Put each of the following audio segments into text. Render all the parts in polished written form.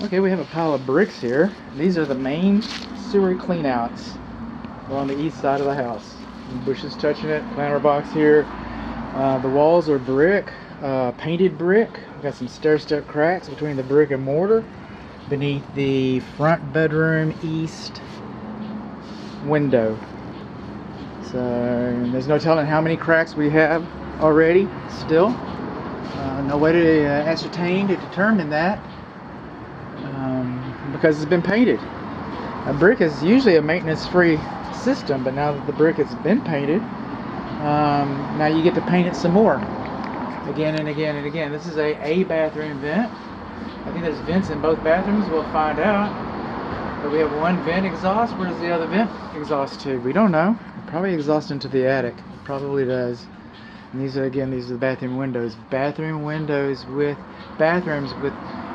Okay, we have a pile of bricks here. These are the main sewer cleanouts along the east side of the house. Bushes touching it, planter box here. The walls are brick, painted brick. We've got some stair-step cracks between the brick and mortar beneath the front bedroom east window. So there's no telling how many cracks we have already still. No way to ascertain, to determine that, because it's been painted. A brick is usually a maintenance-free system, but now that the brick has been painted, now you get to paint it some more, again and again and again. This is a bathroom vent. I think there's vents in both bathrooms. We'll find out. But we have one vent exhaust. Where does the other vent exhaust to? We don't know. Probably exhaust into the attic. It probably does. And these are the bathroom windows. Bathroom windows with bathrooms with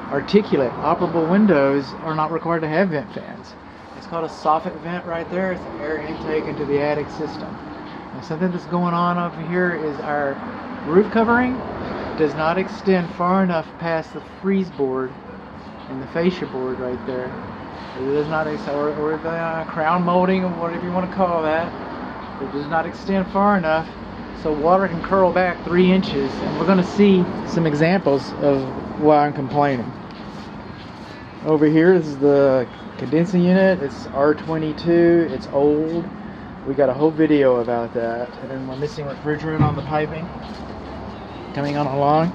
articulate, operable windows are not required to have vent fans. It's called a soffit vent right there. It's an air intake into the attic system. Now, something that's going on over here is our roof covering does not extend far enough past the freeze board and the fascia board right there. It does not, or the crown molding, or whatever you want to call that. It does not extend far enough so water can curl back 3 inches, and we're going to see some examples of why I'm complaining. Over here is the condensing unit. It's R22. It's old. We got a whole video about that, and we're missing refrigerant on the piping coming on along.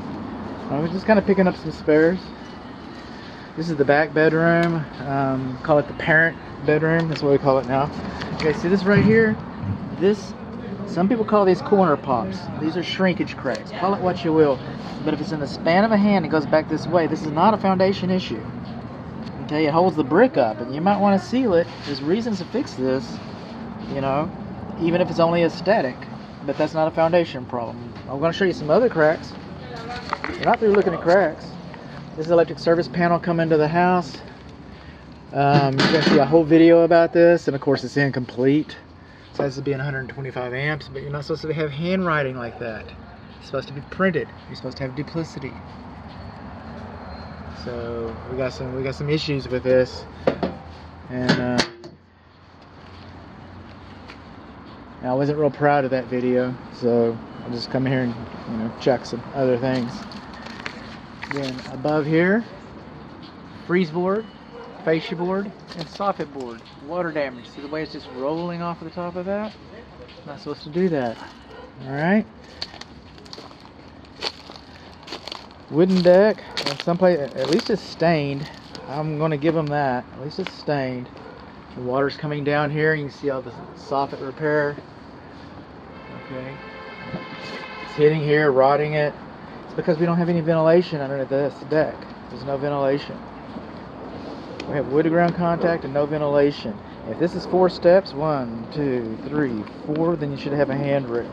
We're just kind of picking up some spares. This is the back bedroom. Call it the parent bedroom. That's what we call it now. Okay, see this right here? Some people call these corner pops. These are shrinkage cracks. Call it what you will. But if it's in the span of a hand, it goes back this way. This is not a foundation issue. Okay, it holds the brick up, and you might want to seal it. There's reasons to fix this, you know, even if it's only aesthetic. But that's not a foundation problem. I'm going to show you some other cracks. You're not through looking at cracks. This is the electric service panel coming to the house. You're going to see a whole video about this, and of course it's incomplete. It has to be 125 amps, but you're not supposed to have handwriting like that. It's supposed to be printed. You're supposed to have duplicity. So we got some issues with this, and I wasn't real proud of that video, so I'll just come here and check some other things. Then above here, freeze board, fascia board, and soffit board. Water damage. See the way it's just rolling off of the top of that? Not supposed to do that. Alright. Wooden deck. Someplace, at least it's stained. I'm going to give them that. At least it's stained. The water's coming down here. You can see all the soffit repair. Okay. It's hitting here, rotting it. It's because we don't have any ventilation under this deck. There's no ventilation. We have wood to ground contact and no ventilation. If this is 4 steps, 1, 2, 3, 4, then you should have a handrail.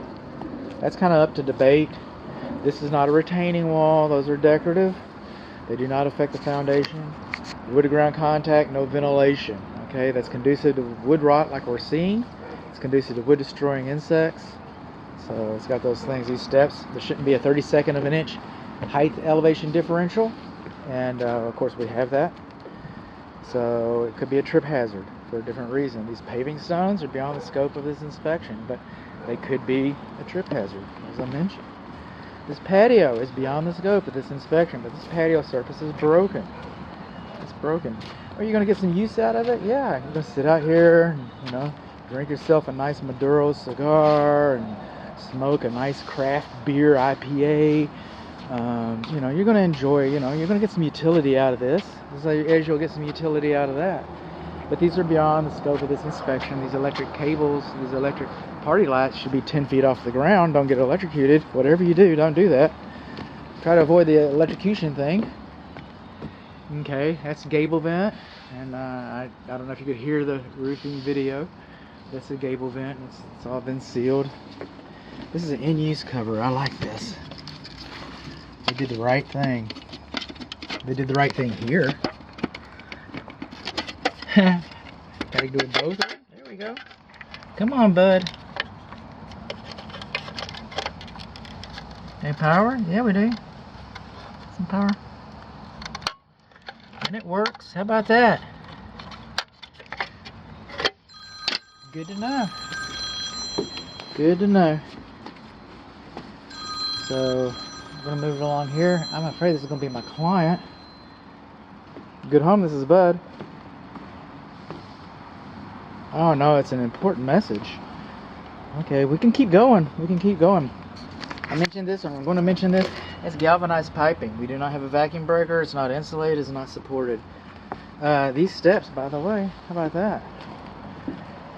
That's kind of up to debate. This is not a retaining wall. Those are decorative. They do not affect the foundation. Wood to ground contact, no ventilation. Okay, that's conducive to wood rot like we're seeing. It's conducive to wood destroying insects. So it's got those things, these steps. There shouldn't be a 32nd of an inch height elevation differential. And of course we have that. So it could be a trip hazard for a different reason. These paving stones are beyond the scope of this inspection, but they could be a trip hazard, as I mentioned. This patio is beyond the scope of this inspection, but this patio surface is broken. It's broken. Are you going to get some use out of it? Yeah, you're going to sit out here and, drink yourself a nice Maduro cigar and smoke a nice craft beer IPA. You're going to enjoy, you're going to get some utility out of this, as you'll get some utility out of that. But these are beyond the scope of this inspection. These electric cables, these electric party lights should be 10 feet off the ground. Don't get electrocuted. Whatever you do, don't do that. Try to avoid the electrocution thing. Okay, that's gable vent. And I don't know if you could hear the roofing video. That's a gable vent. It's all been sealed. This is an in-use cover. I like this. They did the right thing. They did the right thing here. Gotta do it both. There we go. Come on, bud. Any power? Yeah, we do. Some power. And it works. How about that? Good to know. Good to know. So I'm gonna move it along here. I'm afraid this is gonna be my client. Good home, this is Bud. Oh no, it's an important message. Okay, we can keep going. We can keep going. I mentioned this, and I'm going to mention this. It's galvanized piping. We do not have a vacuum breaker. It's not insulated. It's not supported. These steps, by the way, how about that?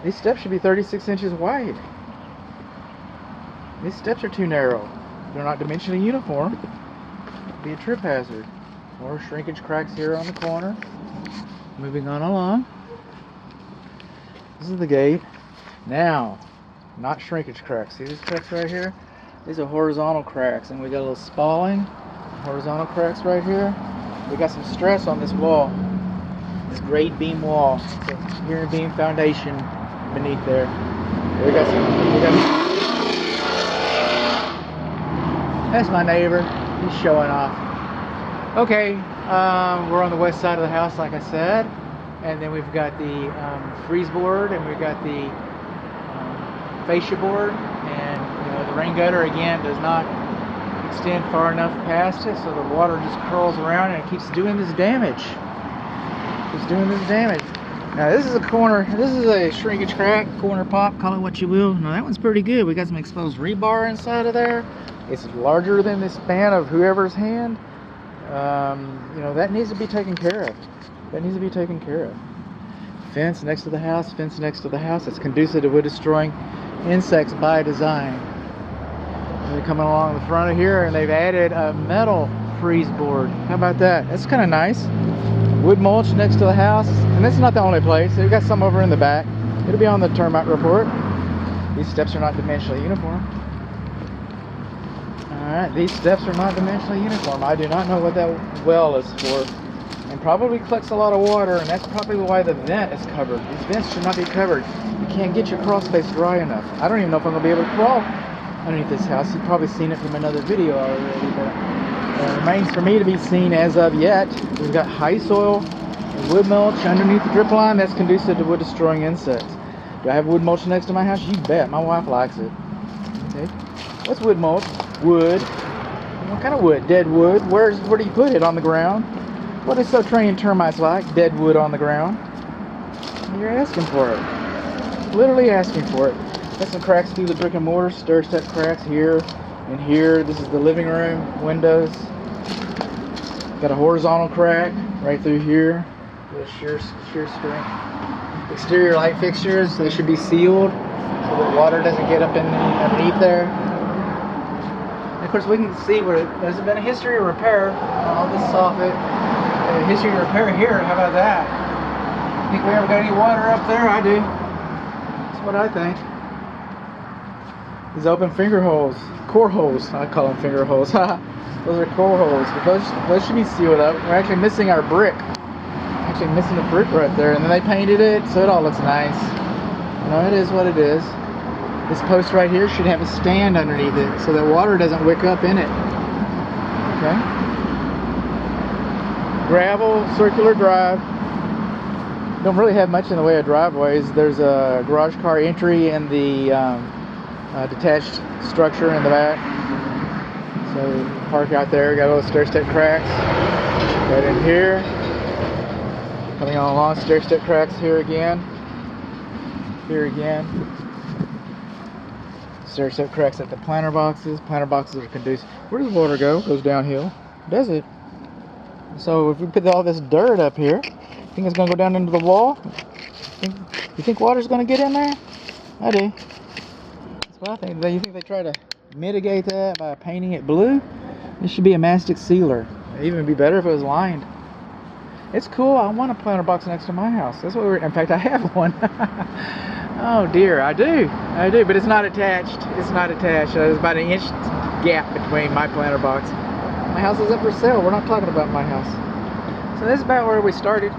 These steps should be 36 inches wide. These steps are too narrow. They're not dimensionally uniform. It'd be a trip hazard. More shrinkage cracks here on the corner. Moving on along. This is the gate. Now, not shrinkage cracks. See these cracks right here? These are horizontal cracks, and we got a little spalling. Horizontal cracks right here. We got some stress on this wall. This grade beam wall. So here beam foundation beneath there. We got some. That's my neighbor. He's showing off. Okay, we're on the west side of the house, like I said, and then we've got the freeze board, and we've got the fascia board, and you know, the rain gutter again does not extend far enough past it, so the water just curls around and it keeps doing this damage. Now this is a corner. This is a shrinkage crack, corner pop, call it what you will. Now that one's pretty good. We got some exposed rebar inside of there. It's larger than the span of whoever's hand. You know, that needs to be taken care of. Fence next to the house, It's conducive to wood destroying insects by design. And they're coming along the front of here, and they've added a metal freeze board. How about that? That's kind of nice. Wood mulch next to the house, and this is not the only place. They've got some over in the back. It'll be on the termite report. These steps are not dimensionally uniform. Alright, these steps are not dimensionally uniform. I do not know what that well is for. And probably collects a lot of water, and that's probably why the vent is covered. These vents should not be covered. You can't get your crawl space dry enough. I don't even know if I'm going to be able to crawl underneath this house. You've probably seen it from another video already, but it remains for me to be seen as of yet. We've got high soil and wood mulch underneath the drip line. That's conducive to wood destroying insects. Do I have wood mulch next to my house? You bet. My wife likes it. Okay. What's wood mulch? Wood. What kind of wood? Dead wood. Where do you put it? On the ground? What is so trained termites like? Dead wood on the ground. You're asking for it. Literally asking for it. Got some cracks through the brick and mortar. Stair step cracks here and here. This is the living room windows. Got a horizontal crack right through here. The shear strength. Exterior light fixtures. They should be sealed so that water doesn't get up in underneath there. And of course, we can see where there's been a history of repair on this soffit. A history of repair here. How about that? Think we ever got any water up there? I do. That's what I think. These open finger holes, core holes. I call them finger holes. Those are core holes. But those should be sealed up. We're actually missing our brick. Actually missing the brick right there, and then they painted it, so it all looks nice. You know, it is what it is. This post right here should have a stand underneath it, so that water doesn't wick up in it. Okay. Gravel, circular drive. Don't really have much in the way of driveways. There's a garage car entry and the detached structure in the back. So park out there. Got a little stair step cracks right in here. Coming on along, stair step cracks here again. Here again. Stair step cracks at the planter boxes. Planter boxes are conducive. Where does water go? It goes downhill. Does it? So if we put all this dirt up here, you think it's going to go down into the wall? You think water's going to get in there? I do. That's what I think. You think they try to mitigate that by painting it blue? This should be a mastic sealer. It'd even be better if it was lined. It's cool. I want a planter box next to my house. That's what in fact, I have one. Oh dear, I do, but it's not attached. There's about an inch gap between my planter box. My house is up for sale. We're not talking about my house. So that's about where we started.